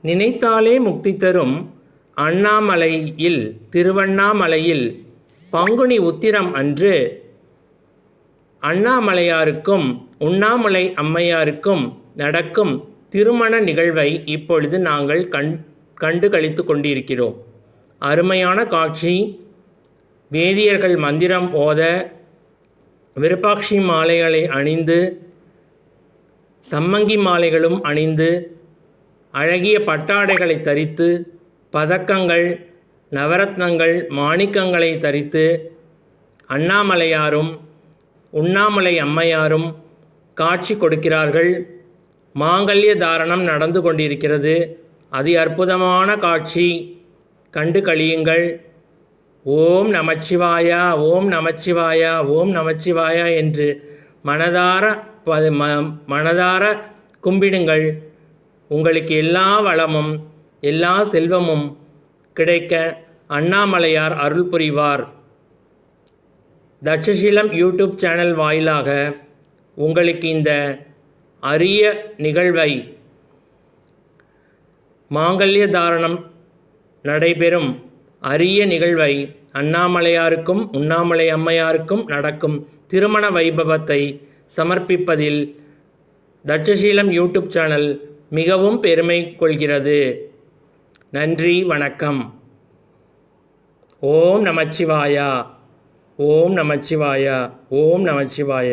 நினைத்தாலே முக்தி தரும் அண்ணாமலையில் திருவண்ணாமலையில் பங்குனி உத்திரம் அன்று அண்ணாமலையாருக்கும் உண்ணாமலை அம்மையாருக்கும் நடக்கும் திருமண நிகழ்வை இப்பொழுது நாங்கள் கண்டு களித்து கொண்டிருக்கிறோம். அருமையான காட்சி. வேதியர்கள் மந்திரம் ஓத, விருப்பாட்சி மாலைகளை அணிந்து, சம்மங்கி மாலைகளும் அணிந்து, அழகிய பட்டாடைகளை தரித்து, பதக்கங்கள், நவரத்னங்கள், மாணிக்கங்களை தரித்து அண்ணாமலையாரும் உண்ணாமலை அம்மையாரும் காட்சி கொடுக்கிறார்கள். மாங்கல்ய தாரணம் நடந்து கொண்டிருக்கிறது. அதி அற்புதமான காட்சி. கண்டு களியுங்கள். ஓம் நமச்சிவாயா, ஓம் நமச்சிவாயா, ஓம் நமச்சிவாயா என்று மனதார கும்பிடுங்கள். உங்களுக்கு எல்லா வளமும் எல்லா செல்வமும் கிடைக்க அண்ணாமலையார் அருள் புரிவார். தட்சசீலம் யூடியூப் சேனல் வாயிலாக உங்களுக்கு இந்த அரிய நிகழ்வை, மாங்கல்ய தாரணம் நடைபெறும் அரிய நிகழ்வை, அண்ணாமலையாருக்கும் உண்ணாமலை அம்மையாருக்கும் நடக்கும் திருமண வைபவத்தை சமர்ப்பிப்பதில் தட்சசீலம் யூடியூப் சேனல் மிகவும் பெருமை கொள்கிறது. நன்றி, வணக்கம். ஓம் நமச்சிவாயா, ஓம் நமச்சிவாயா, ஓம் நமச்சிவாய.